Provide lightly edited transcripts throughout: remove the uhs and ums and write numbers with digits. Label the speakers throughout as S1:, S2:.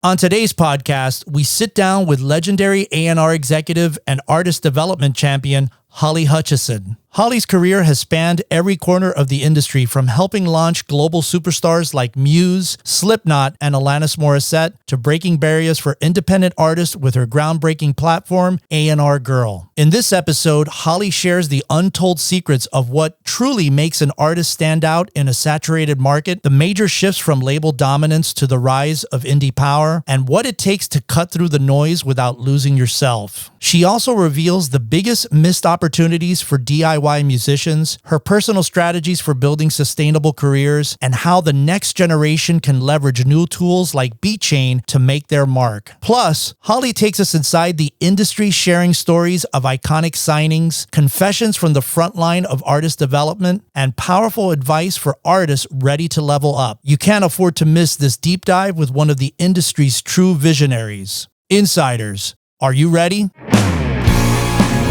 S1: On today's podcast, we sit down with legendary A&R executive and artist development champion, Holly Hutchison. Holly's career has spanned every corner of the industry, from helping launch global superstars like Muse, Slipknot, and Alanis Morissette to breaking barriers for independent artists with her groundbreaking platform, AnRGirl. In this episode, Holly shares the untold secrets of what truly makes an artist stand out in a saturated market, the major shifts from label dominance to the rise of indie power, and what it takes to cut through the noise without losing yourself. She also reveals the biggest missed opportunities for DIY musicians, her personal strategies for building sustainable careers, and how the next generation can leverage new tools like Beatchain to make their mark. Plus, Holly takes us inside the industry, sharing stories of iconic signings, confessions from the front line of artist development, and powerful advice for artists ready to level up. You can't afford to miss this deep dive with one of the industry's true visionaries. Insiders, are you ready?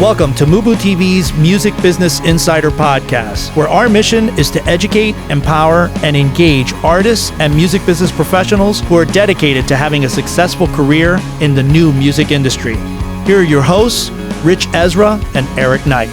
S1: Welcome to MUBUTV's Music Business Insider Podcast, where our mission is to educate, empower, and engage artists and music business professionals who are dedicated to having a successful career in the new music industry. Here are your hosts, Rich Ezra and Eric Knight.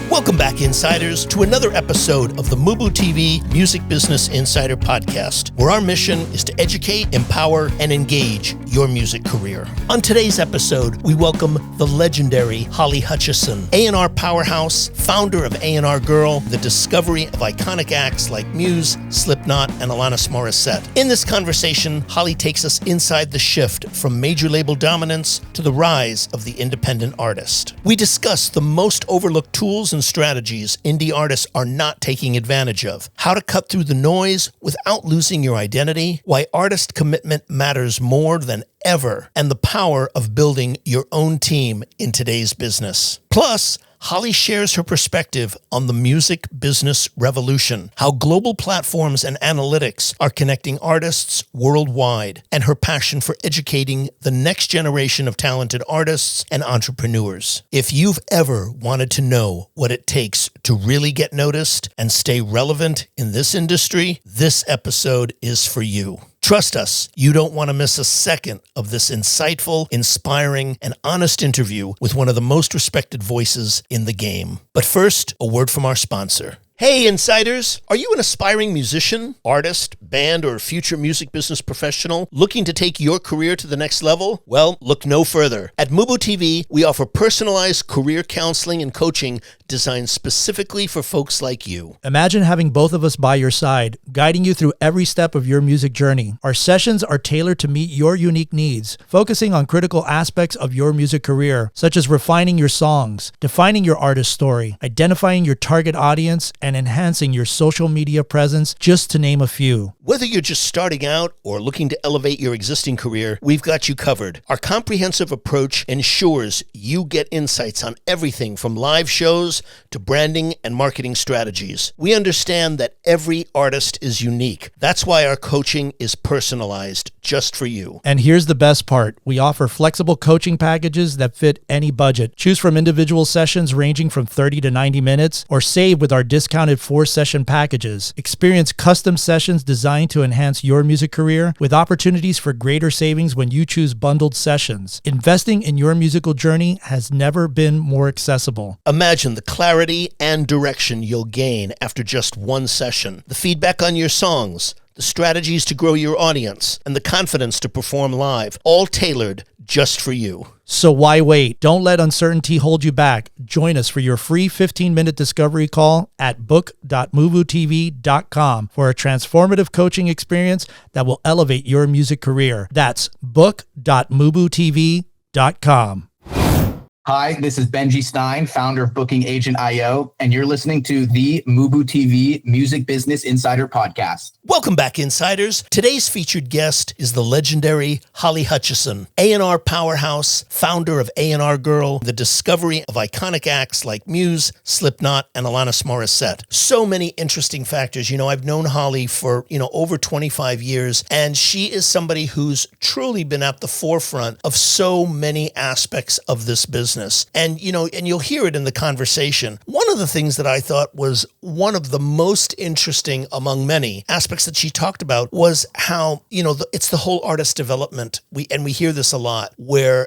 S2: Welcome back, Insiders, to another episode of the MUBUTV Music Business Insider Podcast, where our mission is to educate, empower, and engage your music career. On today's episode, we welcome the legendary Holly Hutchison, A&R powerhouse, founder of AnRGirl, the discovery of iconic acts like Muse, Slipknot, and Alanis Morissette. In this conversation, Holly takes us inside the shift from major label dominance to the rise of the independent artist. We discuss the most overlooked tools and strategies indie artists are not taking advantage of, how to cut through the noise without losing your identity, why artist commitment matters more than ever, and the power of building your own team in today's business. Plus, Holly shares her perspective on the music business revolution, how global platforms and analytics are connecting artists worldwide, and her passion for educating the next generation of talented artists and entrepreneurs. If you've ever wanted to know what it takes to really get noticed and stay relevant in this industry, this episode is for you. Trust us, you don't want to miss a second of this insightful, inspiring, and honest interview with one of the most respected voices in the game. But first, a word from our sponsor. Hey, Insiders! Are you an aspiring musician, artist, band, or future music business professional looking to take your career to the next level? Well, look no further. At MUBUTV, we offer personalized career counseling and coaching designed specifically for folks like you.
S1: Imagine having both of us by your side, guiding you through every step of your music journey. Our sessions are tailored to meet your unique needs, focusing on critical aspects of your music career, such as refining your songs, defining your artist story, identifying your target audience, and enhancing your social media presence, just to name a few.
S2: Whether you're just starting out or looking to elevate your existing career, we've got you covered. Our comprehensive approach ensures you get insights on everything from live shows to branding and marketing strategies. We understand that every artist is unique. That's why our coaching is personalized just for you.
S1: And here's the best part. We offer flexible coaching packages that fit any budget. Choose from individual sessions ranging from 30 to 90 minutes, or save with our discounted 4-session packages. Experience custom sessions designed to enhance your music career, with opportunities for greater savings when you choose bundled sessions. Investing in your musical journey has never been more accessible.
S2: Imagine the clarity and direction you'll gain after just one session. The feedback on your songs, the strategies to grow your audience, and the confidence to perform live, all tailored just for you.
S1: So why wait? Don't let uncertainty hold you back. Join us for your free 15-minute discovery call at book.mubutv.com for a transformative coaching experience that will elevate your music career. That's book.mubutv.com.
S3: Hi, this is Benji Stein, founder of Booking Agent IO, and you're listening to the MUBUTV Music Business Insider Podcast.
S2: Welcome back, Insiders. Today's featured guest is the legendary Holly Hutchison, A&R powerhouse, founder of AnRGirl, the discovery of iconic acts like Muse, Slipknot, and Alanis Morissette. So many interesting factors. I've known Holly for, over 25 years, and she is somebody who's truly been at the forefront of so many aspects of this business. business. And, and you'll hear it in the conversation. One of the things that I thought was one of the most interesting among many aspects that she talked about was how, it's the whole artist development. We hear this a lot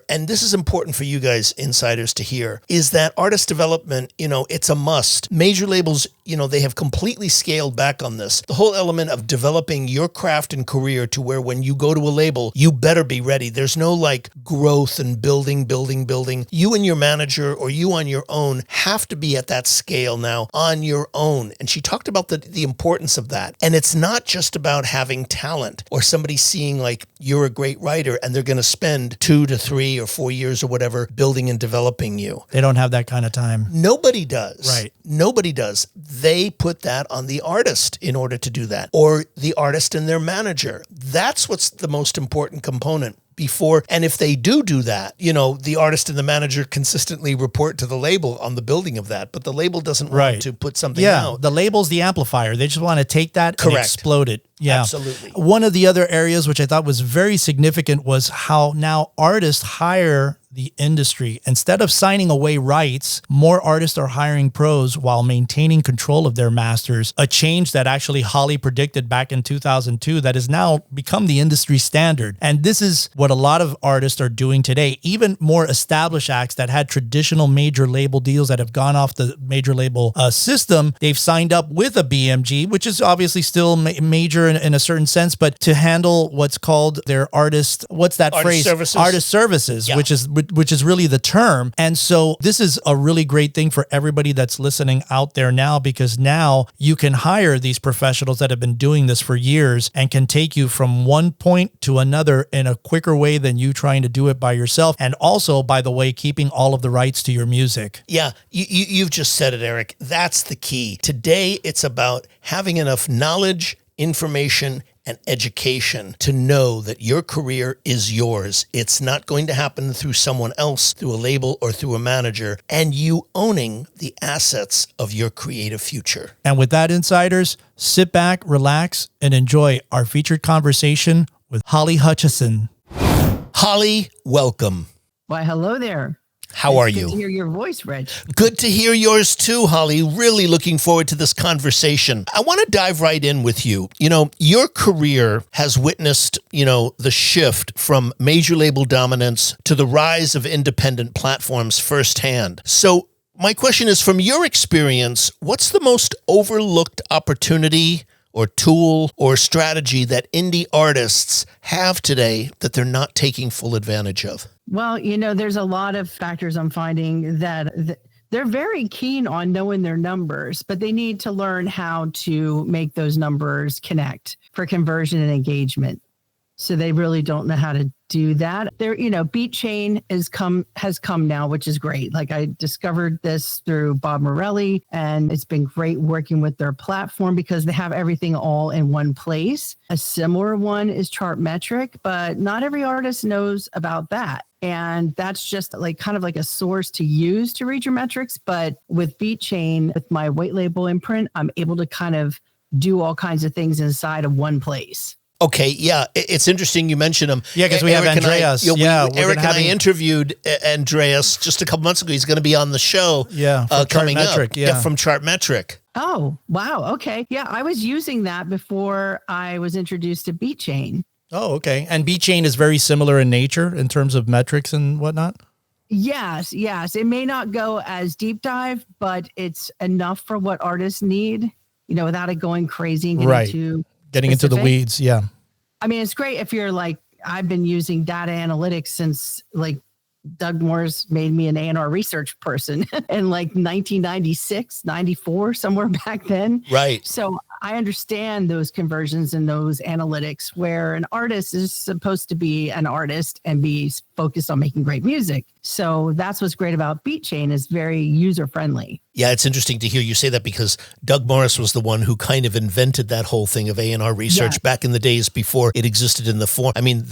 S2: and this is important for you guys insiders to hear, is that artist development, it's a must. Major labels, they have completely scaled back on this. The whole element of developing your craft and career to where when you go to a label, you better be ready. There's no growth and building. You and your manager or you on your own have to be at that scale now on your own. And she talked about the importance of that. And it's not just about having talent or somebody seeing you're a great writer and they're going to spend 2 to 3 or 4 years or whatever building and developing you.
S1: They don't have that kind of time.
S2: Nobody does.
S1: Right.
S2: Nobody does. They put that on the artist in order to do that, or the artist and their manager. That's what's the most important component. And if they do that, the artist and the manager consistently report to the label on the building of that, but the label doesn't want to put something out.
S1: The label's the amplifier. They just want to take that and explode it. Yeah,
S2: absolutely.
S1: One of the other areas which I thought was very significant was how now artists hire the industry. Instead of signing away rights, more artists are hiring pros while maintaining control of their masters, a change that actually Holly predicted back in 2002 that has now become the industry standard. And this is what a lot of artists are doing today. Even more established acts that had traditional major label deals that have gone off the major label system, they've signed up with a BMG, which is obviously still major in a certain sense, but to handle what's called their artist, what's that phrase?
S2: Services.
S1: Artist services,
S2: yeah.
S1: which is really the term. And so this is a really great thing for everybody that's listening out there now, because now you can hire these professionals that have been doing this for years and can take you from one point to another in a quicker way than you trying to do it by yourself. And also, by the way, keeping all of the rights to your music.
S2: Yeah, you've just said it, Eric. That's the key. Today, it's about having enough knowledge, information, and education to know that your career is yours. It's not going to happen through someone else, through a label or through a manager, and you owning the assets of your creative future.
S1: And with that, insiders, sit back, relax, and enjoy our featured conversation with Holly Hutchison.
S2: Holly, welcome.
S4: Why, hello there.
S2: How are you?
S4: Good to hear your voice, Reg.
S2: Good to hear yours too, Holly. Really looking forward to this conversation. I want to dive right in with you. Your career has witnessed, the shift from major label dominance to the rise of independent platforms firsthand. So my question is, from your experience, what's the most overlooked opportunity or tool or strategy that indie artists have today that they're not taking full advantage of?
S4: Well, there's a lot of factors I'm finding that they're very keen on knowing their numbers, but they need to learn how to make those numbers connect for conversion and engagement. So they really don't know how to do that. Beatchain has come now, which is great. I discovered this through Bob Morelli, and it's been great working with their platform because they have everything all in one place. A similar one is Chartmetric, but not every artist knows about that. And that's just kind of a source to use to read your metrics. But with Beatchain, with my white label imprint, I'm able to kind of do all kinds of things inside of one place.
S2: Okay, yeah, it's interesting you mentioned him.
S1: Yeah, because we have Andreas.
S2: Eric and I interviewed Andreas just a couple months ago. He's going to be on the show.
S1: Yeah,
S2: coming up.
S1: Yeah,
S2: from Chartmetric.
S4: Oh, wow. Okay. Yeah, I was using that before I was introduced to Beatchain.
S1: Oh, okay. And Beatchain is very similar in nature in terms of metrics and whatnot?
S4: Yes. It may not go as deep dive, but it's enough for what artists need, without it going crazy and getting into
S1: the weeds. Yeah.
S4: I mean, it's great if you're I've been using data analytics since Doug Morris made me an A&R research person in 1996, 94, somewhere back then.
S2: Right.
S4: So I understand those conversions and those analytics where an artist is supposed to be an artist and be focused on making great music. So that's what's great about Beatchain, is very user-friendly.
S2: Yeah, it's interesting to hear you say that because Doug Morris was the one who kind of invented that whole thing of A&R research back in the days before it existed in the form. I mean,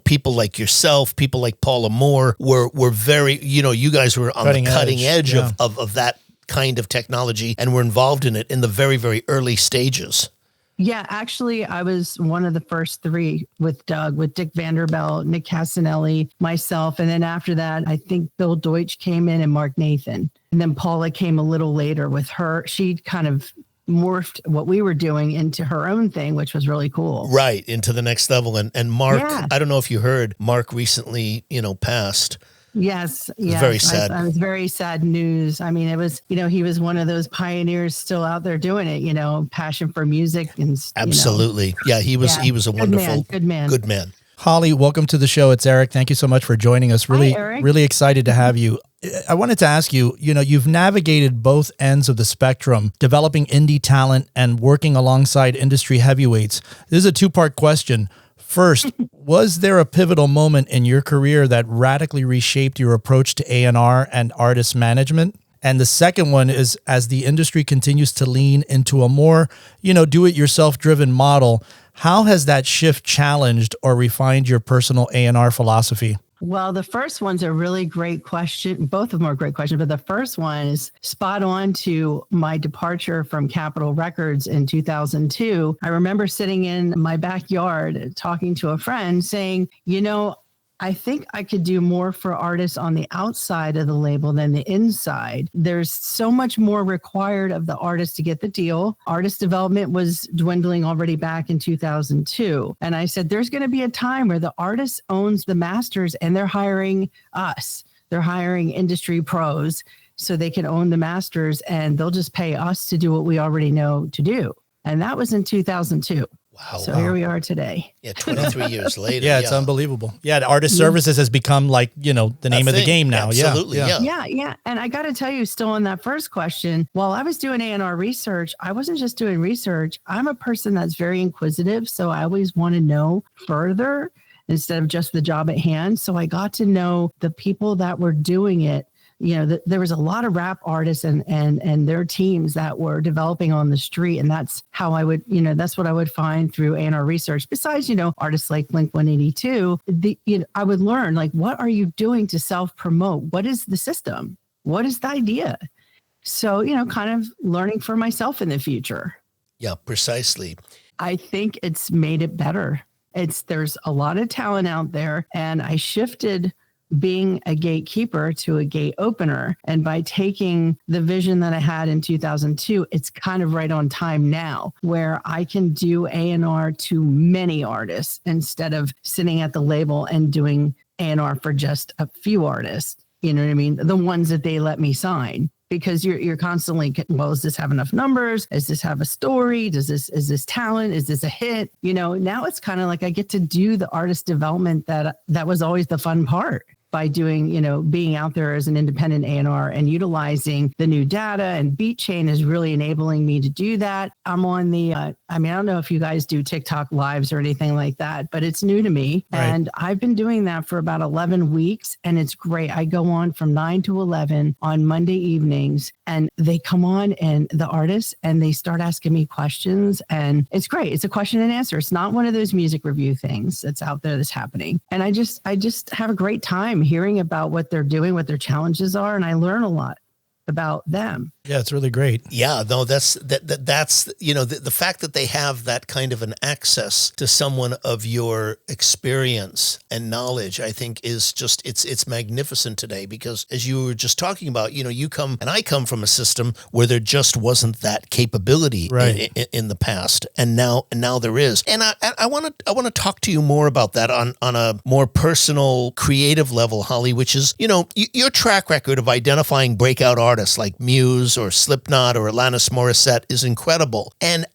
S2: people like yourself, people like Paula Moore were very, you guys were on the cutting edge of that kind of technology and were involved in it in the very, very early stages.
S4: Yeah, actually, I was one of the first three with Doug, with Dick Vanderbilt, Nick Casanelli, myself. And then after that, I think Bill Deutsch came in and Mark Nathan. And then Paula came a little later with her. She kind of morphed what we were doing into her own thing, which was really cool.
S2: Right, into the next level. And Mark,
S4: Yeah.
S2: I don't know if you heard, Mark recently, passed.
S4: Yes.
S2: Very sad.
S4: I was very sad news. I mean, it was, he was one of those pioneers still out there doing it, passion for music and
S2: absolutely. Yeah, he was a wonderful,
S4: good man.
S1: Holly, welcome to the show. It's Eric. Thank you so much for joining us. Really,
S4: Hi, Eric.
S1: really excited to have you. I wanted to ask you, you've navigated both ends of the spectrum, developing indie talent and working alongside industry heavyweights. This is a two-part question. First, was there a pivotal moment in your career that radically reshaped your approach to A&R and artist management? And the second one is, as the industry continues to lean into a more, do-it-yourself driven model, how has that shift challenged or refined your personal A&R philosophy?
S4: Well, the first one's a really great question. Both of them are great questions, but the first one is spot on to my departure from Capitol Records in 2002. I remember sitting in my backyard talking to a friend saying, I think I could do more for artists on the outside of the label than the inside. There's so much more required of the artist to get the deal. Artist development was dwindling already back in 2002. And I said, there's going to be a time where the artist owns the masters and they're hiring us. They're hiring industry pros so they can own the masters and they'll just pay us to do what we already know to do. And that was in 2002.
S2: Wow.
S4: So here we are today.
S2: Yeah, 23 years later.
S1: Yeah, it's unbelievable. Yeah, the artist services has become like, the name of the game now.
S2: Absolutely,
S4: yeah. And I got to tell you, still on that first question, while I was doing A&R research, I wasn't just doing research. I'm a person that's very inquisitive. So I always want to know further instead of just the job at hand. So I got to know the people that were doing it. There was a lot of rap artists and their teams that were developing on the street. And that's how I would, that's what I would find through A&R research. Besides, artists like Blink-182, I would learn, like, what are you doing to self-promote? What is the system? What is the idea? So, kind of learning for myself in the future.
S2: Yeah, precisely.
S4: I think it's made it better. There's a lot of talent out there, and I shifted being a gatekeeper to a gate opener. And by taking the vision that I had in 2002, it's kind of right on time now where I can do A&R to many artists instead of sitting at the label and doing A&R for just a few artists. You know what I mean? The ones that they let me sign. Because you're constantly, well, does this have enough numbers? Does this have a story? Is this talent? Is this a hit? Now it's kind of like I get to do the artist development that was always the fun part. By doing, being out there as an independent A&R and utilizing the new data, and Beatchain is really enabling me to do that. I'm on the, I don't know if you guys do TikTok lives or anything like that, but it's new to me. Right. And I've been doing that for about 11 weeks and it's great. I go on from 9 to 11 on Monday evenings and they come on and the artists and they start asking me questions and it's great. It's a question and answer. It's not one of those music review things that's out there that's happening. And I just have a great time hearing about what they're doing, what their challenges are, and I learn a lot about them.
S1: Yeah, it's really great.
S2: Yeah, no, that's the fact that they have that kind of an access to someone of your experience and knowledge, I think is just, it's magnificent today because as you were just talking about, you come and I come from a system where there just wasn't that capability in the past. And now there is. And I want to talk to you more about that on a more personal, creative level, Holly, which is, your track record of identifying breakout artists like Muse or Slipknot or Alanis Morissette is incredible. And,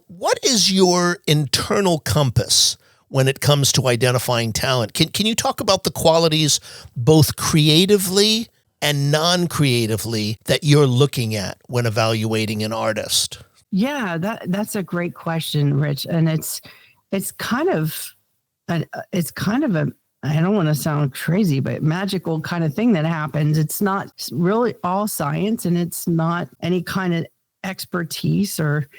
S2: what is your internal compass when it comes to identifying talent? Can you talk about the qualities both creatively and non-creatively that you're looking at when evaluating an artist?
S4: Yeah, that's a great question, Rich. And it's kind of a I don't want to sound crazy, but magical kind of thing that happens. It's not really all science and it's not any kind of expertise or,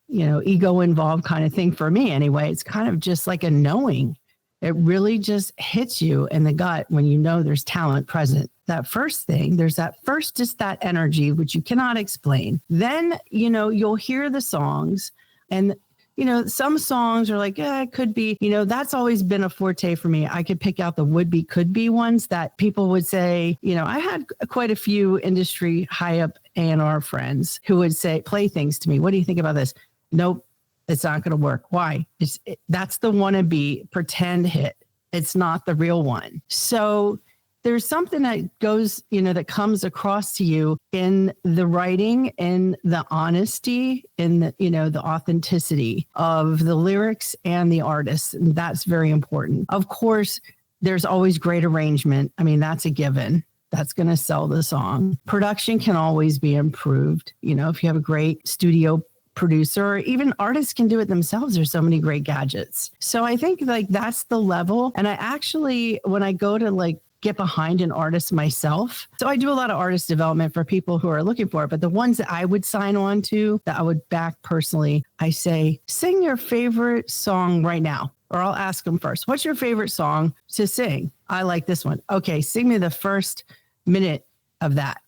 S4: ego involved kind of thing for me anyway. It's kind of just like a knowing. It really just hits you in the gut when you know there's talent present. That first thing, there's just that energy, which you cannot explain. Then, you'll hear the songs and some songs are like, it could be, that's always been a forte for me. I could pick out the would-be, could-be ones that people would say, I had quite a few industry high-up A&R friends who would play things to me. What do you think about this? Nope, it's not going to work. Why? That's the wannabe pretend hit. It's not the real one. So there's something that goes, that comes across to you in the writing, in the honesty, in the, the authenticity of the lyrics and the artists. And that's very important. Of course, there's always great arrangement. I mean, that's a given. That's going to sell the song. Production can always be improved. If you have a great studio producer, or even artists can do it themselves. There's so many great gadgets. So I think that's the level. And I actually, when I go to get behind an artist myself. So I do a lot of artist development for people who are looking for it, but the ones that I would sign on to, that I would back personally, I say, sing your favorite song right now. Or I'll ask them first, what's your favorite song to sing? I like this one. Okay, sing me the first minute of that.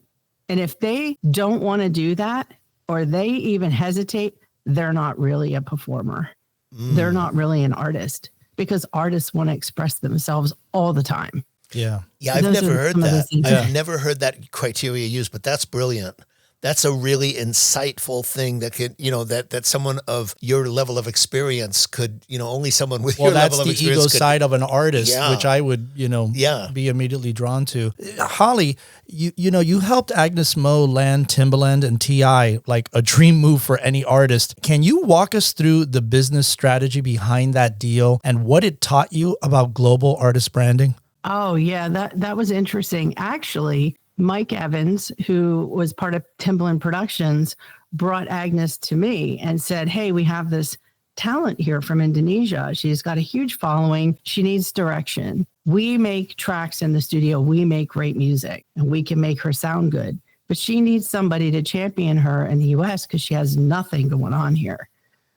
S4: And if they don't want to do that, or they even hesitate, they're not really a performer. They're not really an artist, because artists want to express themselves all the time.
S2: Yeah, I've never heard that. I've never heard that criteria used, but that's brilliant. That's a really insightful thing that could, that someone of your level of experience could, only someone with your level of experience. Well, that's the ego side
S1: of an artist, which I would, be immediately drawn to. Holly, you helped Agnes Mo land Timbaland and T.I., like a dream move for any artist. Can you walk us through the business strategy behind that deal and what it taught you about global artist branding?
S4: Oh, yeah, that was interesting. Actually, Mike Evans, who was part of Timbaland Productions, brought Agnes to me and said, hey, we have this talent here from Indonesia. She's got a huge following. She needs direction. We make tracks in the studio. We make great music, and we can make her sound good. But she needs somebody to champion her in the U.S. because she has nothing going on here.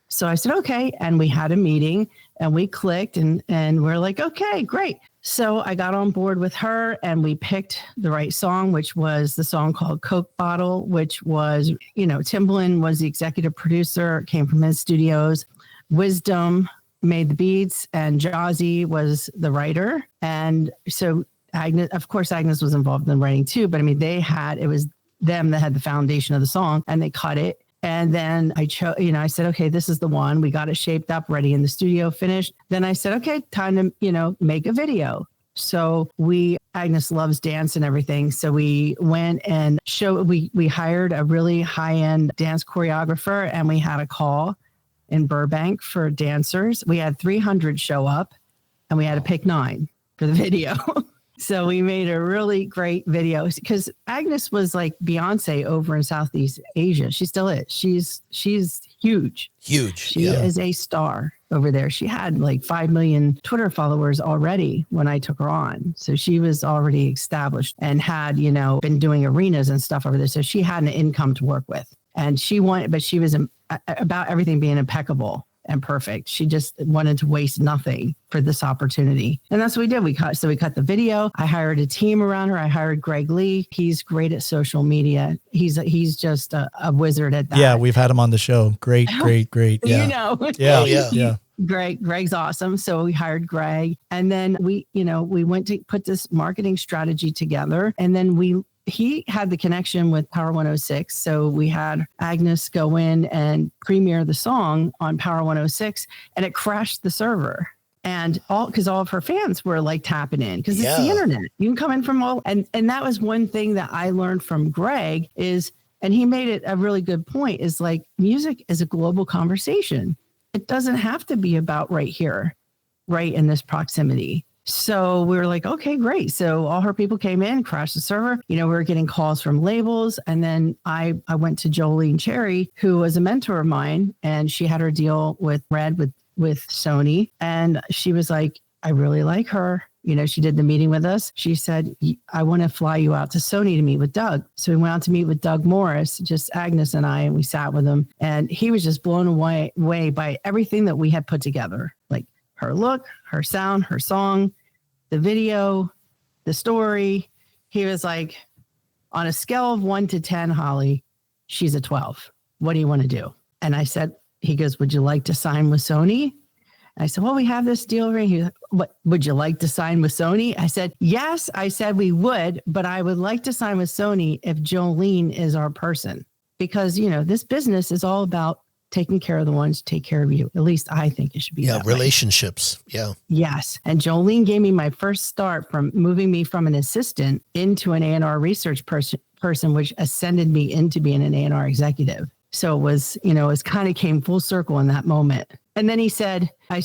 S4: So I said, okay. And we had a meeting and we clicked and we're like, okay, great. So I got on board with her and we picked the right song, which was the song called Coke Bottle, which was, Timbaland was the executive producer, it came from his studios. Wisdom made the beats and Jazzy was the writer. And so Agnes was involved in the writing too, but it was them that had the foundation of the song and they cut it. And then I chose, I said, okay, this is the one. We got it shaped up, ready in the studio, finished. Then I said, okay, time to, make a video. So Agnes loves dance and everything. So we went and we hired a really high-end dance choreographer and we had a call in Burbank for dancers. We had 300 show up and we had to pick 9 for the video. So we made a really great video because Agnes was like Beyonce over in Southeast Asia. She still is. She's huge. Huge. She is a star over there. She had like 5 million Twitter followers already when I took her on. So she was already established and had, been doing arenas and stuff over there. So she had an income to work with. And she was about everything being impeccable and perfect. She just wanted to waste nothing for this opportunity. And that's what we did. We cut the video. I hired a team around her. I hired Greg Lee. He's great at social media. He's just a wizard at that.
S1: Yeah, we've had him on the show. Great. Yeah. Yeah.
S4: Greg's awesome. So we hired Greg and then we went to put this marketing strategy together and then he had the connection with Power 106. So we had Agnes go in and premiere the song on Power 106 and it crashed the server. And because all of her fans were like tapping in because it's the internet. You can come in from all. And that was one thing that I learned from Greg and he made it a really good point is like music is a global conversation. It doesn't have to be about right here, right in this proximity. So we were like, okay, great. So all her people came in, crashed the server. We were getting calls from labels. And then I went to Jolene Cherry, who was a mentor of mine. And she had her deal with Red with Sony. And she was like, I really like her. She did the meeting with us. She said, I want to fly you out to Sony to meet with Doug. So we went out to meet with Doug Morris, just Agnes and I, and we sat with him. And he was just blown away by everything that we had put together. Like, her look, her sound, her song, the video, the story. He was like, on a scale of 1 to 10, Holly, she's a 12. What do you want to do? And I said, he goes, would you like to sign with Sony? I said, well, we have this deal right here. What, would you like to sign with Sony? I said, yes. I said we would, but I would like to sign with Sony if Jolene is our person. Because, this business is all about taking care of the ones who take care of you. At least I think it should be that
S2: relationships.
S4: way.
S2: Yeah.
S4: Yes. And Jolene gave me my first start from moving me from an assistant into an A&R research person, which ascended me into being an A&R executive. So it was, it kind of came full circle in that moment. And then I said, Doug,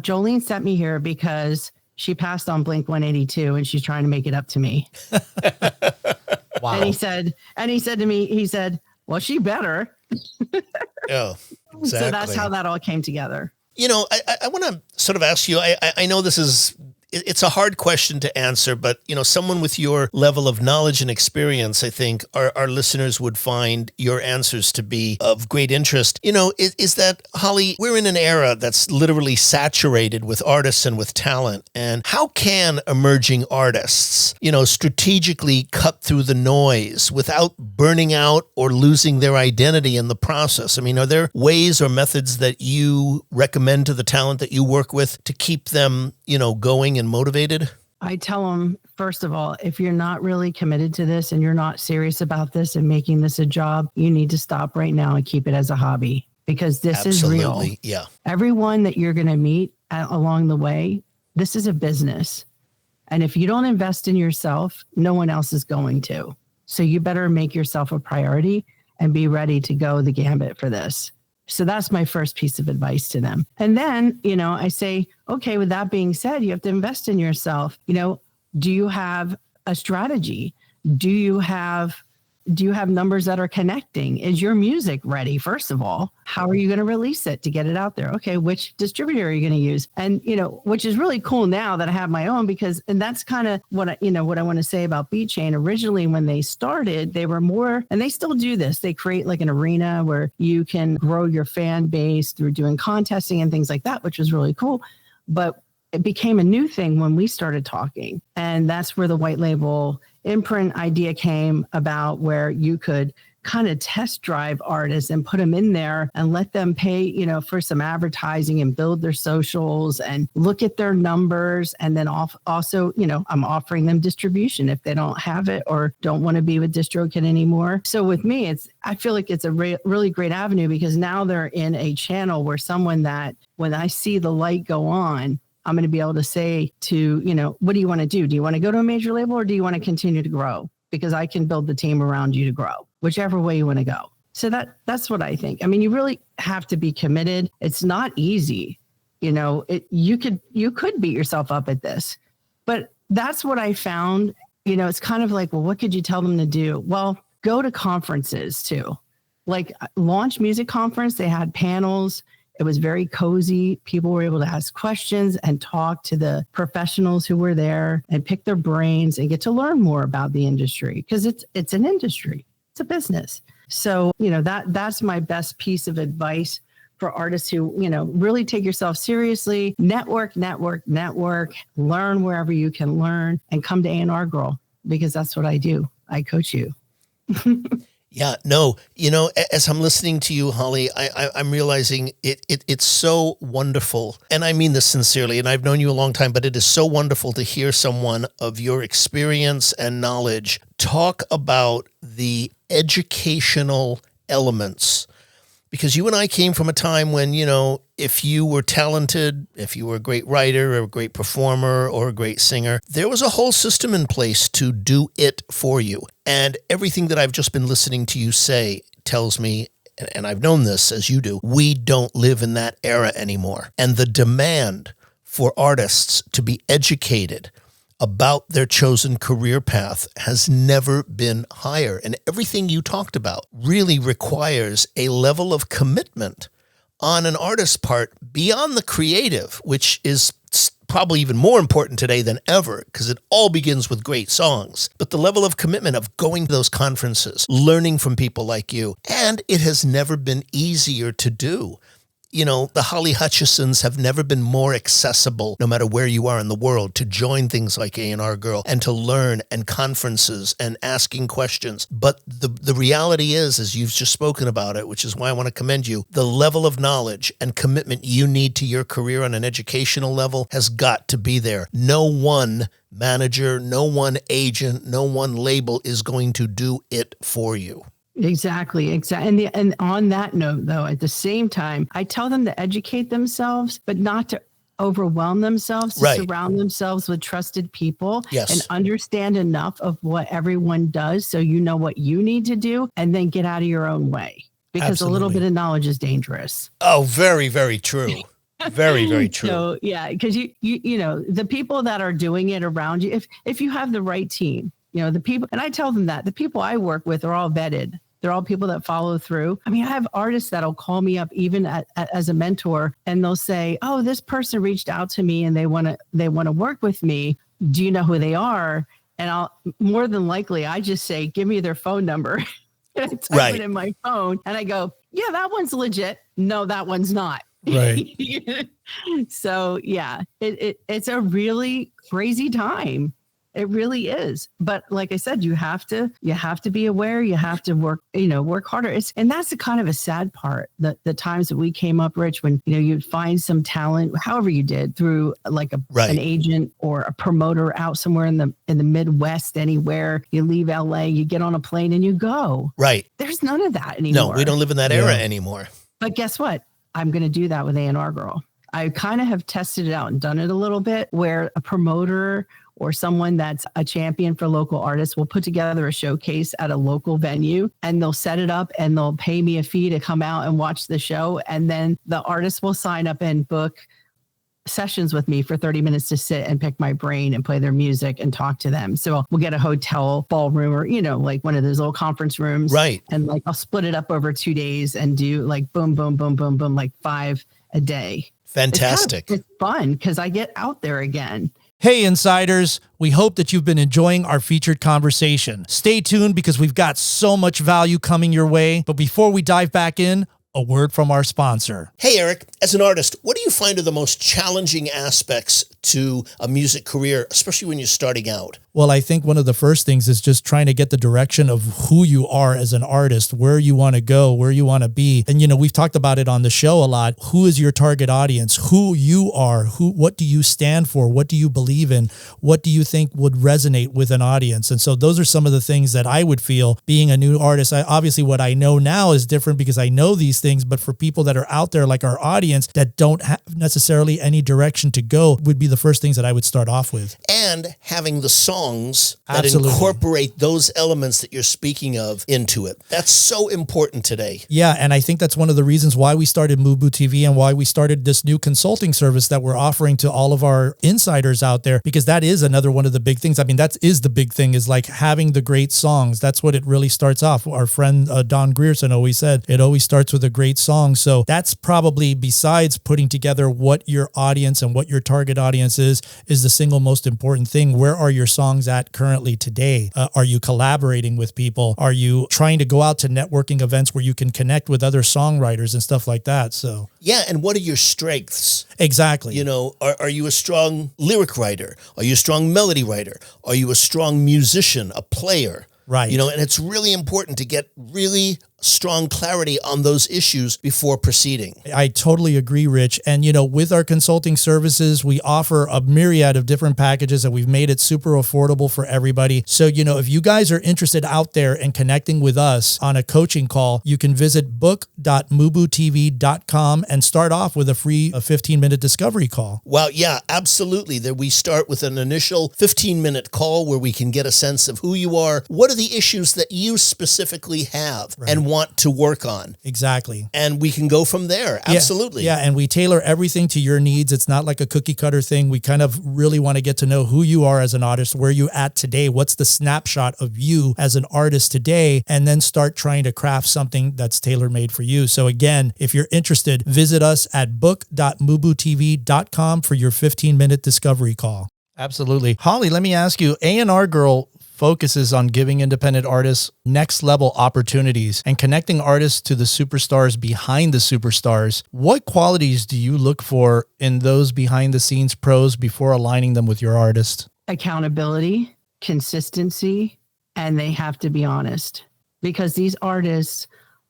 S4: Jolene sent me here because she passed on Blink 182 and she's trying to make it up to me.
S1: Wow.
S4: And he said to me, well, she better.
S2: Yeah, exactly.
S4: So that's how that all came together.
S2: I want to sort of ask you, I know it's a hard question to answer, but, someone with your level of knowledge and experience, I think our listeners would find your answers to be of great interest. Is that, Holly, we're in an era that's literally saturated with artists and with talent. And how can emerging artists, strategically cut through the noise without burning out or losing their identity in the process? I mean, are there ways or methods that you recommend to the talent that you work with to keep them, going and motivated?
S4: I tell them, first of all, if you're not really committed to this and you're not serious about this and making this a job, you need to stop right now and keep it as a hobby, because this is real.
S2: Yeah.
S4: Everyone that you're going to meet along the way, this is a business. And if you don't invest in yourself, no one else is going to. So you better make yourself a priority and be ready to go the gambit for this. So that's my first piece of advice to them. And then, I say, okay, with that being said, you have to invest in yourself. Do you have a strategy? Do you have numbers that are connecting? Is your music ready? First of all, how are you going to release it to get it out there? Okay, which distributor are you going to use? And, which is really cool now that I have my own, and that's kind of what I want to say about Beatchain. Originally, when they started, they were more, and they still do this. They create like an arena where you can grow your fan base through doing contesting and things like that, which was really cool. But it became a new thing when we started talking. And that's where the white label imprint idea came about, where you could kind of test drive artists and put them in there and let them pay, for some advertising and build their socials and look at their numbers. And then also, I'm offering them distribution if they don't have it or don't want to be with DistroKid anymore. So with me, I feel like it's a really great avenue, because now they're in a channel where someone that when I see the light go on, I'm going to be able to say to, what do you want to do? Do you want to go to a major label or do you want to continue to grow? Because I can build the team around you to grow, whichever way you want to go. So that's what I think. I mean, you really have to be committed. It's not easy. You could beat yourself up at this, but that's what I found. It's kind of like, well, what could you tell them to do? Well, go to conferences too. Like Launch Music Conference, they had panels. It was very cozy. People were able to ask questions and talk to the professionals who were there and pick their brains and get to learn more about the industry, because it's an industry. It's a business. So, that's my best piece of advice for artists who, really take yourself seriously. Network, learn wherever you can learn, and come to AnRGirl, because that's what I do. I coach you.
S2: Yeah, no, as I'm listening to you, Holly, I'm realizing it's so wonderful. And I mean this sincerely, and I've known you a long time, but it is so wonderful to hear someone of your experience and knowledge talk about the educational elements. Because you and I came from a time when, if you were talented, if you were a great writer or a great performer or a great singer, there was a whole system in place to do it for you. And everything that I've just been listening to you say tells me, and I've known this as you do, we don't live in that era anymore. And the demand for artists to be educated about their chosen career path has never been higher. And everything you talked about really requires a level of commitment on an artist's part beyond the creative, which is probably even more important today than ever, because it all begins with great songs. But the level of commitment of going to those conferences, learning from people like you, and it has never been easier to do. the Holly Hutchisons have never been more accessible, no matter where you are in the world, to join things like AnRGirl and to learn and conferences and asking questions. But the reality is, as you've just spoken about it, which is why I want to commend you, the level of knowledge and commitment you need to your career on an educational level has got to be there. No one manager, no one agent, no one label is going to do it for you.
S4: Exactly. And on that note, though, at the same time, I tell them to educate themselves, but not to overwhelm themselves, to surround themselves with trusted people and understand enough of what everyone does so you know what you need to do, and then get out of your own way, because a little bit of knowledge is dangerous.
S2: Oh, very, very true. Very, very true.
S4: So, yeah, because you know, the people that are doing it around you, if you have the right team, the people, and I tell them that the people I work with are all vetted. They're all people that follow through. I mean, I have artists that'll call me up even as a mentor, and they'll say, "Oh, this person reached out to me and they want to work with me. Do you know who they are?" And I'll more than likely, I just say, "Give me their phone number." And I type it in my phone and I go, "Yeah, that one's legit. No, that one's not."
S1: Right.
S4: So yeah, it's a really crazy time. It really is. But like I said, you have to be aware. You have to work harder. And that's the kind of a sad part, the times that we came up, Rich, when, you'd find some talent, however you did, through like an agent or a promoter out somewhere in the Midwest, anywhere. You leave LA, you get on a plane and you go.
S2: Right.
S4: There's none of that anymore.
S2: No, we don't live in that era anymore.
S4: But guess what? I'm going to do that with AnRGirl. I kind of have tested it out and done it a little bit, where a promoter or someone that's a champion for local artists will put together a showcase at a local venue, and they'll set it up and they'll pay me a fee to come out and watch the show. And then the artist will sign up and book sessions with me for 30 minutes to sit and pick my brain and play their music and talk to them. So we'll get a hotel ballroom or, like one of those little conference rooms.
S2: Right.
S4: And like, I'll split it up over 2 days and do like boom, boom, boom, boom, boom, like 5 a day.
S2: Fantastic.
S4: It's fun because I get out there again.
S1: Hey, Insiders, we hope that you've been enjoying our featured conversation. Stay tuned because we've got so much value coming your way. But before we dive back in, a word from our sponsor.
S2: Hey, Eric, as an artist, what do you find are the most challenging aspects to a music career, especially when you're starting out?
S1: Well, I think one of the first things is just trying to get the direction of who you are as an artist, where you want to go, where you want to be. And, we've talked about it on the show a lot. Who is your target audience? Who you are? What do you stand for? What do you believe in? What do you think would resonate with an audience? And so those are some of the things that I would feel being a new artist. Obviously, what I know now is different because I know these things, but for people that are out there like our audience that don't have necessarily any direction to go would be the first things that I would start off with.
S2: And having the songs that incorporate those elements that you're speaking of into it. That's so important today.
S1: Yeah, and I think that's one of the reasons why we started MUBUTV and why we started this new consulting service that we're offering to all of our insiders out there, because that is another one of the big things. I mean, that is the big thing, is like having the great songs. That's what it really starts off. Our friend Don Grierson always said, it always starts with a great song. So that's probably, besides putting together what your audience and what your target audience is the single most important thing. Where are your songs at currently today? Are you collaborating with people? Are you trying to go out to networking events where you can connect with other songwriters and stuff like that? So
S2: yeah, and what are your strengths?
S1: Exactly.
S2: Are you a strong lyric writer? Are you a strong melody writer? Are you a strong musician, a player?
S1: Right.
S2: And it's really important to get really strong clarity on those issues before proceeding.
S1: I totally agree, Rich. And, with our consulting services, we offer a myriad of different packages and we've made it super affordable for everybody. So, if you guys are interested out there in connecting with us on a coaching call, you can visit book.mubutv.com and start off with a free 15-minute discovery call.
S2: Well, yeah, absolutely. We start with an initial 15-minute call where we can get a sense of who you are, what are the issues that you specifically have, and want to work on.
S1: Exactly.
S2: And we can go from there. Absolutely.
S1: Yeah. And we tailor everything to your needs. It's not like a cookie cutter thing. We kind of really want to get to know who you are as an artist, where you at today, what's the snapshot of you as an artist today, and then start trying to craft something that's tailor-made for you. So again, if you're interested, visit us at book.mubutv.com for your 15-minute discovery call. Absolutely. Holly, let me ask you, AnRGirl focuses on giving independent artists next level opportunities and connecting artists to the superstars behind the superstars. What qualities do you look for in those behind the scenes pros before aligning them with your artist?
S4: Accountability, consistency, and they have to be honest, because these artists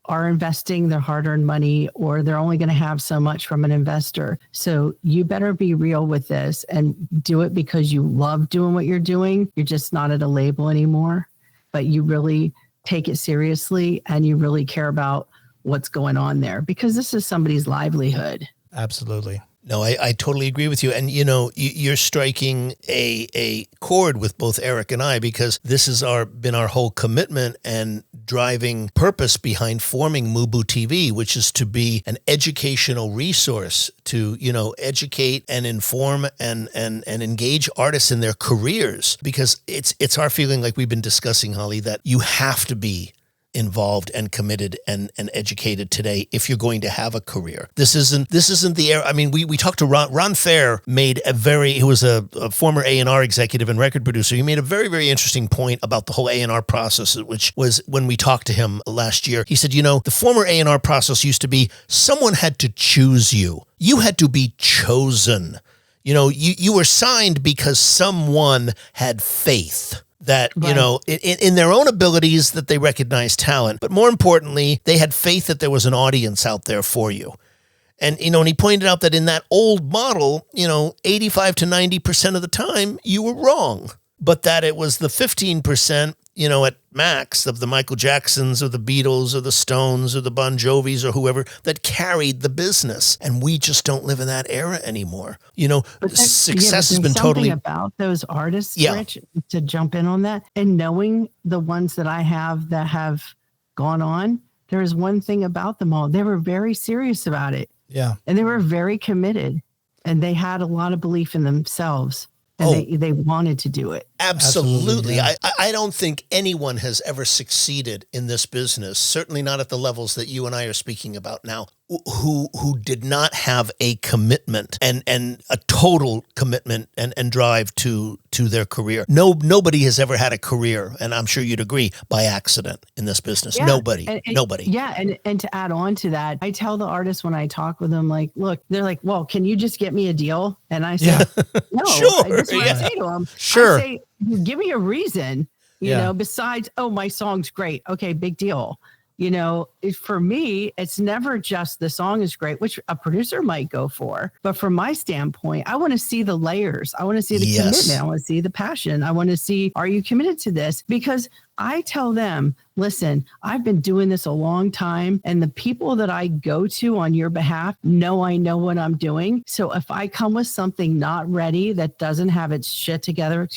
S4: are investing their hard-earned money, or they're only going to have so much from an investor. So you better be real with this and do it because you love doing what you're doing. You're just not at a label anymore, but you really take it seriously and you really care about what's going on there, because this is somebody's livelihood.
S1: Absolutely.
S2: No, I totally agree with you. And, you're striking a chord with both Eric and I, because this has been our whole commitment and driving purpose behind forming MUBUTV, which is to be an educational resource to, educate and inform and engage artists in their careers. Because it's our feeling, like we've been discussing, Holly, that you have to be involved and committed and educated today if you're going to have a career. This isn't the era. I mean, we talked to Ron Fair, he was a former A&R executive and record producer. He made a very, very interesting point about the whole A&R process, which was when we talked to him last year. He said, the former A&R process used to be someone had to choose you. You had to be chosen. You were signed because someone had faith that, right, in their own abilities, that they recognized talent. But more importantly, they had faith that there was an audience out there for you. And, and he pointed out that in that old model, 85 to 90% of the time, you were wrong. But that it was the 15%, at max, of the Michael Jacksons or the Beatles or the Stones or the Bon Jovis or whoever that carried the business. And we just don't live in that era anymore. Success has been totally
S4: about those artists, Rich, to jump in on that. And knowing the ones that I have that have gone on, there is one thing about them all. They were very serious about it.
S1: Yeah.
S4: And they were very committed, and they had a lot of belief in themselves. And they wanted to do it.
S2: Absolutely.
S1: Yeah.
S2: I don't think anyone has ever succeeded in this business, certainly not at the levels that you and I are speaking about now, who did not have a commitment and a total commitment and drive to their career. Nobody has ever had a career, and I'm sure you'd agree, by accident in this business. Yeah. Nobody.
S4: Yeah. And to add on to that, I tell the artists when I talk with them, like, look, they're like, well, can you just get me a deal? And I say, no,
S2: sure.
S4: That's what I say to them.
S1: Sure.
S4: I say, give me a reason, besides, my song's great. Okay, big deal. For me, it's never just the song is great, which a producer might go for. But from my standpoint, I want to see the layers. I want to see the commitment. I want to see the passion. I want to see, are you committed to this? Because I tell them, listen, I've been doing this a long time, and the people that I go to on your behalf know I know what I'm doing. So if I come with something not ready, that doesn't have its shit together,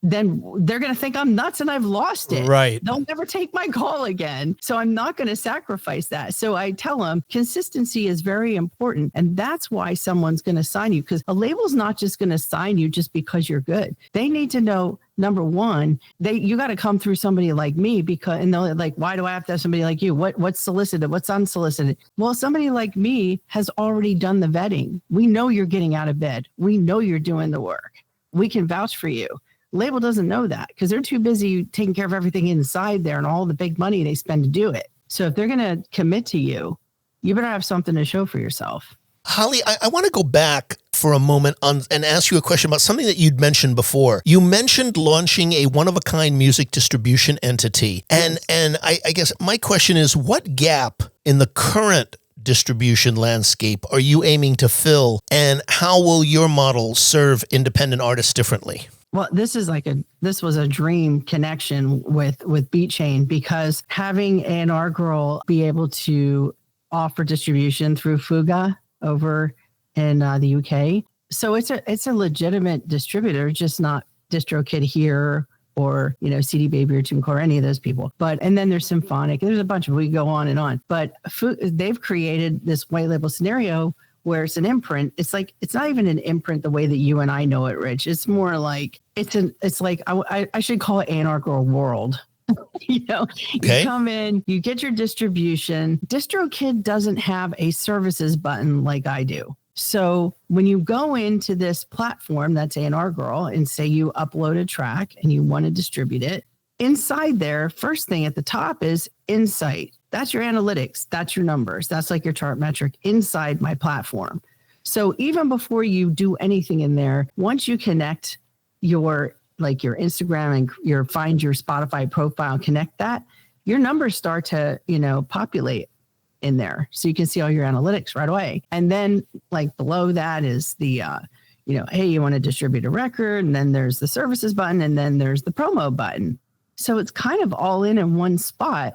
S4: then they're going to think I'm nuts and I've lost it.
S1: Right.
S4: They'll never take my call again. So I'm not going to sacrifice that. So I tell them consistency is very important. And that's why someone's going to sign you, because a label's not just going to sign you just because you're good. They need to know, number one, you got to come through somebody like me, and they're like, why do I have to have somebody like you? What's solicited? What's unsolicited? Well, somebody like me has already done the vetting. We know you're getting out of bed. We know you're doing the work. We can vouch for you. Label doesn't know that because they're too busy taking care of everything inside there and all the big money they spend to do it. So if they're going to commit to you, you better have something to show for yourself.
S2: Holly, I want to go back for a moment and ask you a question about something that you'd mentioned before. You mentioned launching a one-of-a-kind music distribution entity. And I guess my question is, what gap in the current distribution landscape are you aiming to fill, and how will your model serve independent artists differently?
S4: Well, this was a dream connection with Beatchain, because having AnRGirl be able to offer distribution through Fuga over in the UK. So it's a legitimate distributor, just not DistroKid here or, CD Baby or TuneCore, or any of those people. And then there's Symphonic. There's a bunch of, we go on and on. But they've created this white label scenario where it's an imprint. It's like, it's not even an imprint the way that you and I know it, Rich. It's more like, I should call it AnRGirl World.
S2: Okay.
S4: You come in, you get your distribution. DistroKid doesn't have a services button like I do. So when you go into this platform, that's AnRGirl, and say you upload a track and you want to distribute it, inside there, first thing at the top is insight. That's your analytics. That's your numbers. That's like your Chartmetric inside my platform. So even before you do anything in there, once you connect your Instagram and find your Spotify profile, connect that, your numbers start to, populate in there. So you can see all your analytics right away. And then like below that is the, hey, you want to distribute a record, and then there's the services button, and then there's the promo button. So it's kind of all in one spot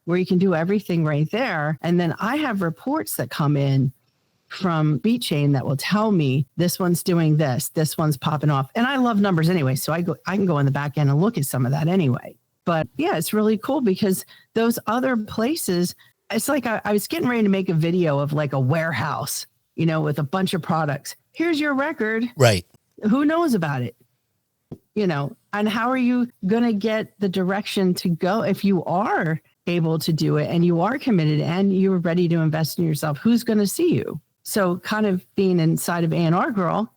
S4: where you can do everything right there. And then I have reports that come in from Beatchain that will tell me this one's doing this one's popping off. And I love numbers anyway, so I can go in the back end and look at some of that anyway. But yeah, it's really cool because those other places, it's like I was getting ready to make a video of like a warehouse, with a bunch of products. Here's your record.
S2: Right.
S4: Who knows about it? And how are you going to get the direction to go if you are able to do it and you are committed and you're ready to invest in yourself? Who's going to see you? So kind of being inside of AnRGirl,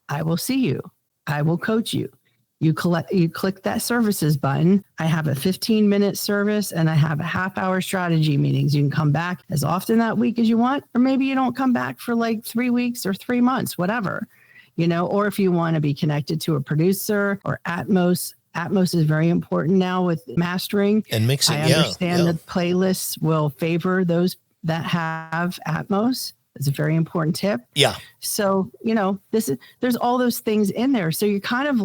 S4: I will see you. I will coach you. You click that services button. I have a 15-minute service and I have a half-hour strategy meetings. You can come back as often that week as you want, or maybe you don't come back for like 3 weeks or 3 months, whatever, or if you want to be connected to a producer or Atmos. Atmos is very important now with mastering
S2: and mixing.
S4: I understand that playlists will favor those that have Atmos. It's a very important tip.
S2: Yeah.
S4: So, there's all those things in there. So you're kind of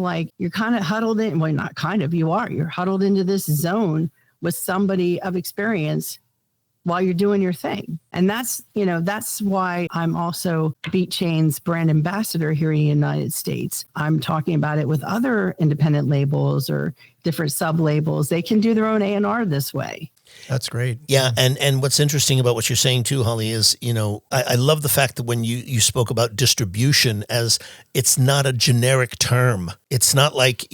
S4: huddled in. Well, not kind of, you're huddled into this zone with somebody of experience while you're doing your thing. And that's why I'm also Beatchain's brand ambassador here in the United States. I'm talking about it with other independent labels or different sub labels. They can do their own A&R this way.
S1: That's great.
S2: Yeah. And what's interesting about what you're saying too, Holly, is, I love the fact that when you spoke about distribution as it's not a generic term. It's not like,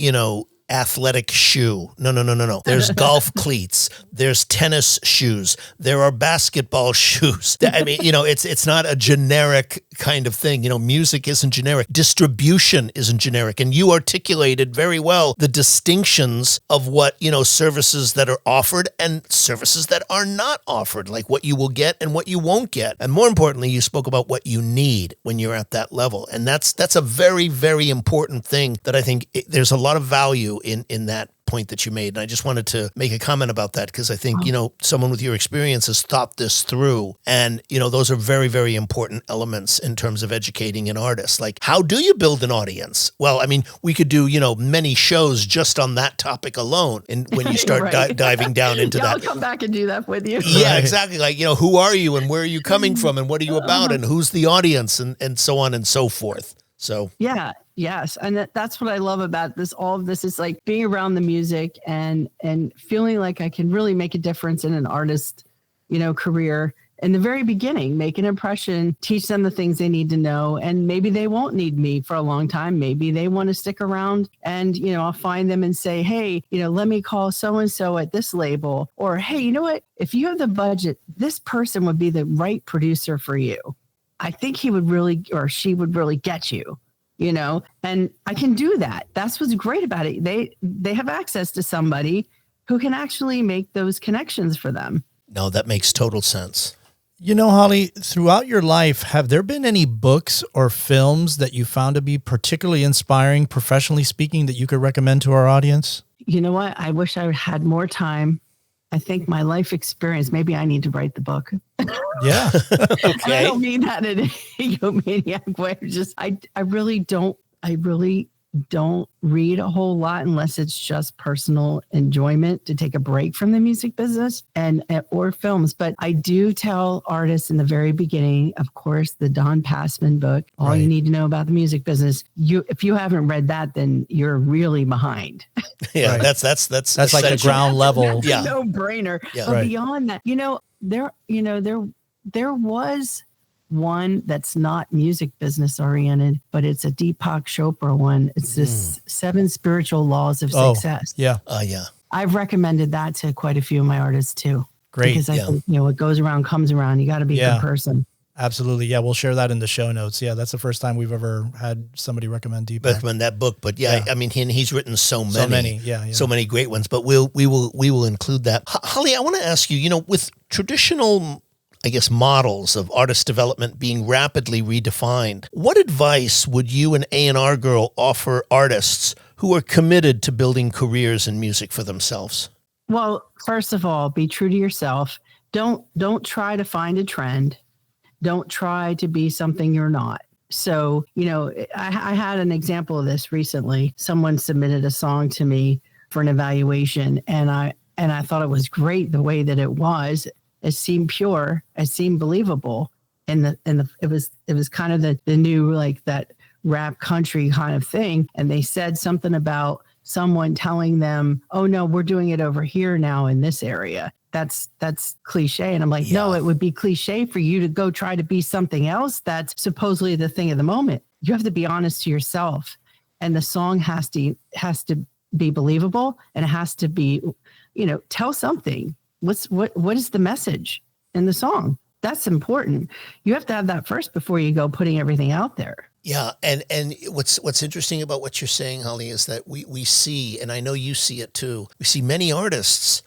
S2: athletic shoe. No. There's golf cleats. There's tennis shoes. There are basketball shoes. I mean, it's not a generic kind of thing. Music isn't generic. Distribution isn't generic. And you articulated very well the distinctions of what, services that are offered and services that are not offered, like what you will get and what you won't get. And more importantly, you spoke about what you need when you're at that level. And that's a very, very important thing that I think there's a lot of value in that point that you made. And I just wanted to make a comment about that because I think, someone with your experience has thought this through. And, those are very, very important elements in terms of educating an artist. Like, how do you build an audience? Well, I mean, we could do, many shows just on that topic alone. And when you start
S4: right.
S2: Diving down into that.
S4: I'll come back and do that with you.
S2: Yeah, exactly. Like, who are you and where are you coming from and what are you about and who's the audience and so on and so forth. So,
S4: yeah. Yes. And that's what I love about this. All of this is like being around the music and feeling like I can really make a difference in an artist, career in the very beginning, make an impression, teach them the things they need to know. And maybe they won't need me for a long time. Maybe they want to stick around and, I'll find them and say, hey, let me call so-and-so at this label, or, hey, you know what, if you have the budget, this person would be the right producer for you. I think he would really, or she would really get you. And I can do that. That's what's great about it. They have access to somebody who can actually make those connections for them.
S2: No, that makes total sense.
S1: Holly, throughout your life, have there been any books or films that you found to be particularly inspiring, professionally speaking, that you could recommend to our audience? You know what? I wish I had more time. I think my life experience, maybe I need to write the book.
S2: Yeah. Okay.
S4: And I don't mean that in an egomaniac way. I really don't read a whole lot unless it's just personal enjoyment to take a break from the music business or films. But I do tell artists in the very beginning, of course, the Don Passman book, All You Need to Know About the Music Business. If you haven't read that, then you're really behind.
S2: Yeah, right. That's
S1: like the ground level.
S4: That's a no-brainer. Yeah. But beyond that, there was one that's not music business oriented, but it's a Deepak Chopra one. It's this 7 spiritual laws of success.
S1: Yeah.
S2: Yeah.
S4: I've recommended that to quite a few of my artists too.
S1: Great.
S4: Because I think, what goes around comes around. You got to be a good person.
S1: Absolutely. Yeah, we'll share that in the show notes. Yeah, that's the first time we've ever had somebody recommend Deepak.
S2: Recommend that book, but yeah, I mean, he's written so many,
S1: yeah.
S2: so many great ones. But we will include that. Holly, I want to ask you. With traditional, I guess, models of artist development being rapidly redefined, what advice would you and AnRGirl offer artists who are committed to building careers in music for themselves?
S4: Well, first of all, be true to yourself. Don't try to find a trend. Don't try to be something you're not. So, I had an example of this recently. Someone submitted a song to me for an evaluation, and I thought it was great the way that it was. It seemed pure. It seemed believable. And it was kind of the new, like, that rap country kind of thing. And they said something about someone telling them, "Oh no, we're doing it over here now in this area." That's cliche. And I'm like, no, it would be cliche for you to go try to be something else that's supposedly the thing of the moment. You have to be honest to yourself. And the song has to be believable, and it has to be, tell something. What is the message in the song? That's important. You have to have that first before you go putting everything out there.
S2: Yeah. And what's interesting about what you're saying, Holly, is that we see, and I know you see it too, we see many artists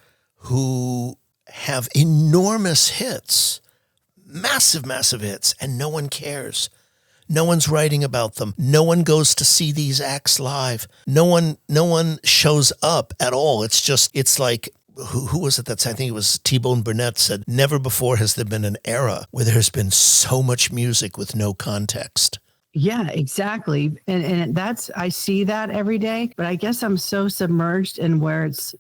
S2: who have enormous hits, massive hits, and no one cares. No one's writing about them. No one goes to see these acts live. No one shows up at all. It's like, who was it I think it was T-Bone Burnett said, never before has there been an era where there's been so much music with no context.
S4: Yeah, exactly. And I see that every day, but I guess I'm so submerged in where it's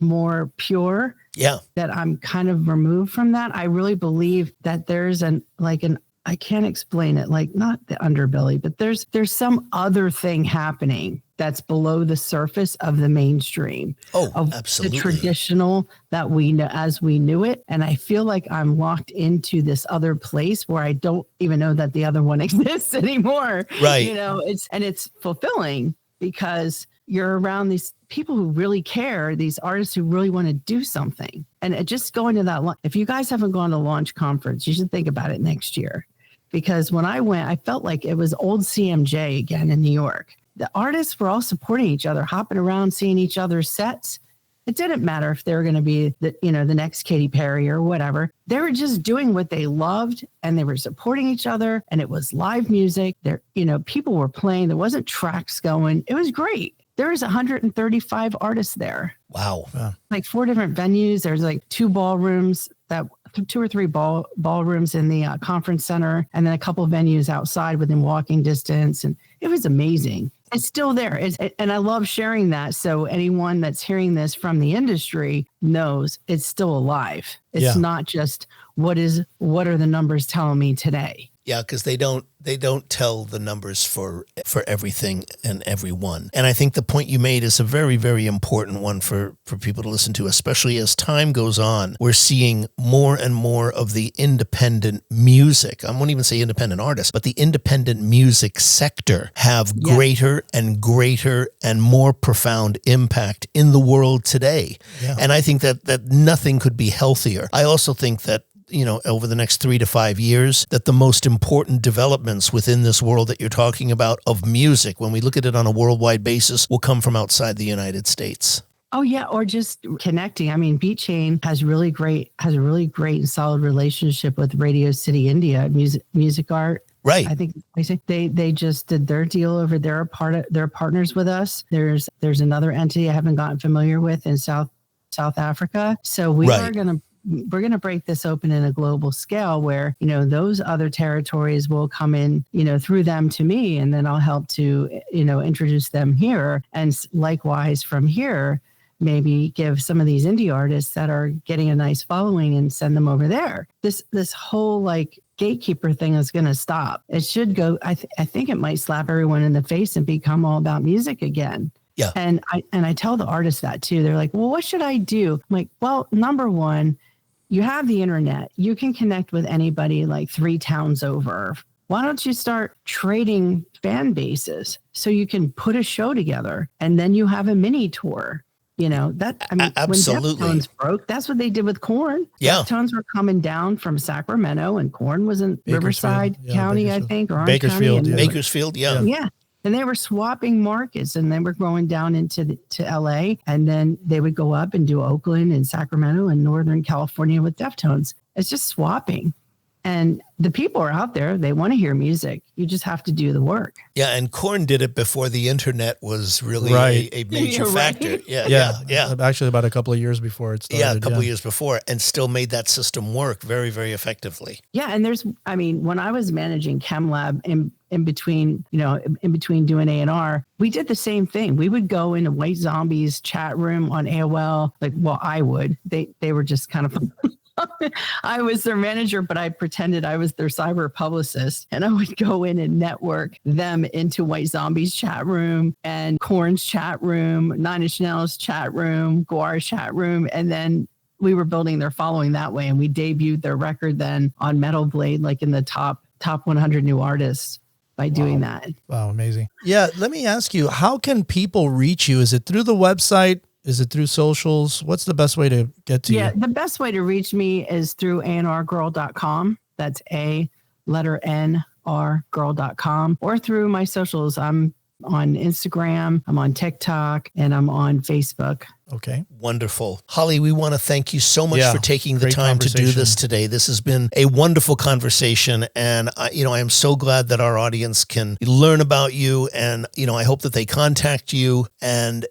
S4: more pure.
S2: Yeah.
S4: That I'm kind of removed from that. I really believe that there's I can't explain it, like not the underbelly, but there's some other thing happening that's below the surface of the mainstream.
S2: Oh,
S4: of
S2: absolutely.
S4: The traditional that we know as we knew it. And I feel like I'm locked into this other place where I don't even know that the other one exists anymore.
S2: Right.
S4: It's fulfilling because you're around these people who really care, these artists who really want to do something. And just going to that, if you guys haven't gone to Launch Conference, you should think about it next year. Because when I went, I felt like it was old CMJ again in New York. The artists were all supporting each other, hopping around, seeing each other's sets. It didn't matter if they were going to be the next Katy Perry or whatever. They were just doing what they loved, and they were supporting each other. And it was live music. There, people were playing. There wasn't tracks going. It was great. There was 135 artists there.
S2: Wow.
S4: Like 4 different venues. There's like 2 ballrooms, 2 or 3 ballrooms in the conference center, and then a couple of venues outside within walking distance. And it was amazing. It's still there. And I love sharing that. So anyone that's hearing this from the industry knows it's still alive. It's not just what are the numbers telling me today?
S2: Yeah, because they don't tell the numbers for everything and everyone. And I think the point you made is a very, very important one for people to listen to, especially as time goes on. We're seeing more and more of the independent music. I won't even say independent artists, but the independent music sector have greater and greater and more profound impact in the world today. Yeah. And I think that nothing could be healthier. I also think that over the next 3 to 5 years, that the most important developments within this world that you're talking about of music, when we look at it on a worldwide basis, will come from outside the United States.
S4: Oh yeah, or just connecting. I mean, Beatchain has a really great and solid relationship with Radio City India, music art.
S2: Right.
S4: I think they just did their deal over there. They're partners with us. There's another entity I haven't gotten familiar with in South Africa. So we're going to break this open in a global scale where, those other territories will come in, through them to me, and then I'll help to, introduce them here. And likewise from here, maybe give some of these indie artists that are getting a nice following and send them over there. This whole gatekeeper thing is going to stop. It should go. I think it might slap everyone in the face and become all about music again.
S2: Yeah.
S4: And I tell the artists that too. They're like, well, what should I do? I'm like, well, number one, you have the internet. You can connect with anybody like 3 towns over. Why don't you start trading fan bases so you can put a show together and then you have a mini tour?
S2: Absolutely.
S4: when Deftones broke, that's what they did with Korn.
S2: Yeah.
S4: Deftones were coming down from Sacramento, and Korn was in Riverside County, I think, or Orange
S1: Bakersfield,
S4: County.
S2: Bakersfield, yeah.
S4: Yeah. And they were swapping markets, and they were going down to LA, and then they would go up and do Oakland and Sacramento and Northern California with Deftones. It's just swapping. And the people are out there. They want to hear music. You just have to do the work.
S2: Yeah, and Korn did it before the internet was really a major factor.
S4: Right.
S2: Yeah.
S1: Actually, about a couple of years before it started.
S2: Yeah, a couple of years before, and still made that system work very, very effectively.
S4: Yeah, and when I was managing ChemLab in between doing A&R, we did the same thing. We would go into White Zombie's chat room on AOL. I would. They were just kind of... I was their manager, but I pretended I was their cyber publicist, and I would go in and network them into White Zombie's chat room and Korn's chat room, Nine Inch Nails chat room, Guar's chat room, and then we were building their following that way. And we debuted their record then on Metal Blade, like in the top 100 new artists by doing that.
S1: Wow, amazing. Yeah, let me ask you, how can people reach you? Is it through the website? Is it through socials? What's the best way to get to you?
S4: Yeah, the best way to reach me is through AnRGirl.com. That's AnRGirl.com, or through my socials. I'm on Instagram, I'm on TikTok, and I'm on Facebook.
S1: Okay.
S2: Wonderful. Holly, we want to thank you so much for taking the time to do this today. This has been a wonderful conversation, and I am so glad that our audience can learn about you, and I hope that they contact you, and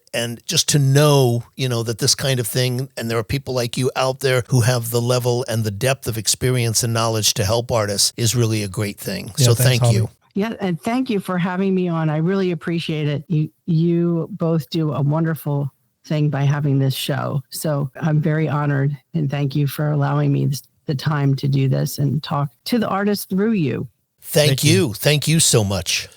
S2: just to know that this kind of thing, and there are people like you out there who have the level and the depth of experience and knowledge to help artists, is really a great thing. So thank you.
S4: Yeah, and thank you for having me on. I really appreciate it. You both do a wonderful thing by having this show. So I'm very honored, and thank you for allowing me the time to do this and talk to the artists through you.
S2: Thank you. Thank you so much.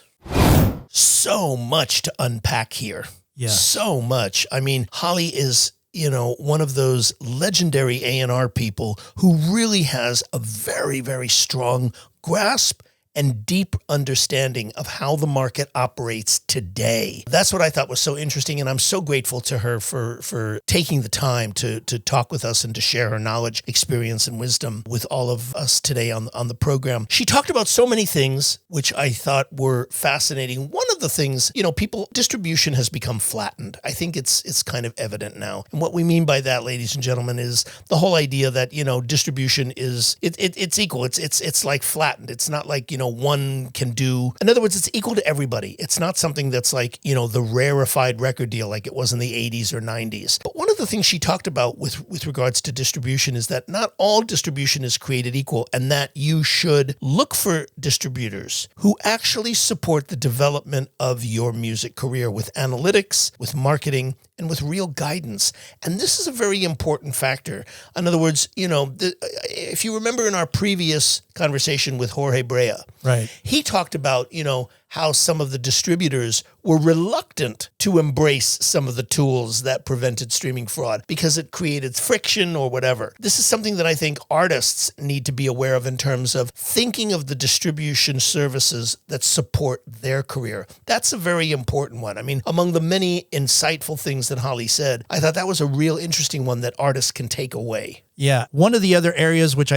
S2: So much to unpack here.
S1: Yeah.
S2: So much. I mean, Holly is one of those legendary A&R people who really has a very, very strong grasp and deep understanding of how the market operates today. That's what I thought was so interesting, and I'm so grateful to her for taking the time to talk with us and to share her knowledge, experience, and wisdom with all of us today on the program. She talked about so many things which I thought were fascinating. One of the things, distribution has become flattened. I think it's kind of evident now. And what we mean by that, ladies and gentlemen, is the whole idea that, distribution is, it's equal. It's like flattened. It's not like, one can do. In other words, it's equal to everybody. It's not something that's like, the rarefied record deal like it was in the 80s or 90s. But one of the things she talked about with regards to distribution is that not all distribution is created equal, and that you should look for distributors who actually support the development of your music career with analytics, with marketing, and with real guidance. And this is a very important factor. In other words, if you remember in our previous conversation with Jorge Brea,
S1: right,
S2: he talked about, how some of the distributors were reluctant to embrace some of the tools that prevented streaming fraud because it created friction or whatever. This is something that I think artists need to be aware of in terms of thinking of the distribution services that support their career. That's a very important one. I mean, among the many insightful things that Holly said, I thought that was a real interesting one that artists can take away.
S1: Yeah. One of the other areas which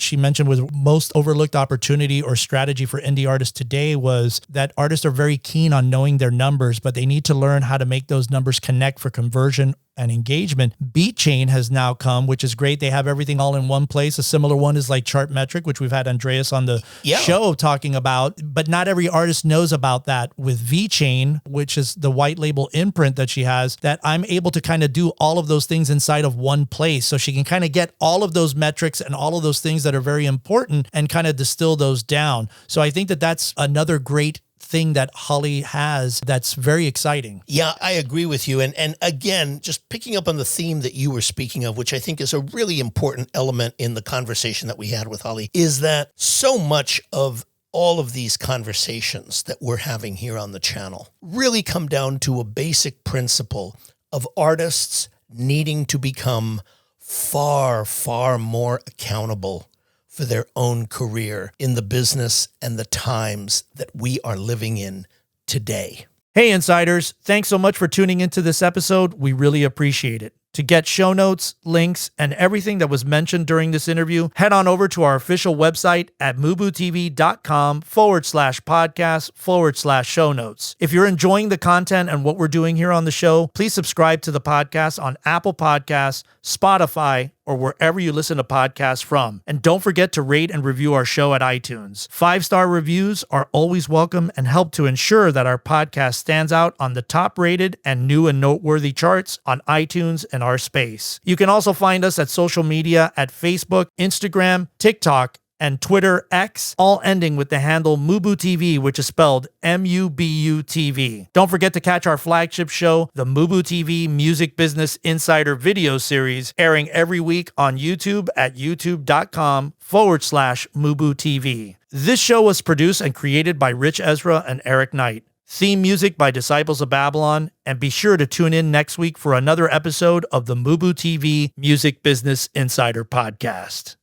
S1: she mentioned was most overlooked opportunity or strategy for indie artists today was that artists are very keen on knowing their numbers, but they need to learn how to make those numbers connect for conversion and engagement. Beatchain has now come, which is great. They have everything all in one place. A similar one is like Chartmetric, which we've had Andreas on the show talking about, but not every artist knows about that. With Beatchain, which is the white label imprint that she has, that I'm able to kind of do all of those things inside of one place. So she can kind of get all of those metrics and all of those things that are very important and kind of distill those down. So I think that that's another great thing that Holly has that's very exciting.
S2: Yeah, I agree with you. And again, just picking up on the theme that you were speaking of, which I think is a really important element in the conversation that we had with Holly, is that so much of all of these conversations that we're having here on the channel really come down to a basic principle of artists needing to become far, far more accountable for their own career in the business and the times that we are living in today.
S1: Hey, Insiders, thanks so much for tuning into this episode. We really appreciate it. To get show notes, links, and everything that was mentioned during this interview, head on over to our official website at MUBUTV.com/podcast/show notes. If you're enjoying the content and what we're doing here on the show, please subscribe to the podcast on Apple Podcasts, Spotify, or wherever you listen to podcasts from. And don't forget to rate and review our show at iTunes. 5-star reviews are always welcome and help to ensure that our podcast stands out on the top-rated and new and noteworthy charts on iTunes and our space. You can also find us at social media at Facebook, Instagram, TikTok, and Twitter X, all ending with the handle MUBUTV, which is spelled MUBUTV. Don't forget to catch our flagship show, the MUBUTV Music Business Insider video series, airing every week on YouTube at youtube.com/MUBUTV. This show was produced and created by Rich Ezra and Eric Knight. Theme music by Disciples of Babylon, and be sure to tune in next week for another episode of the MUBUTV Music Business Insider Podcast.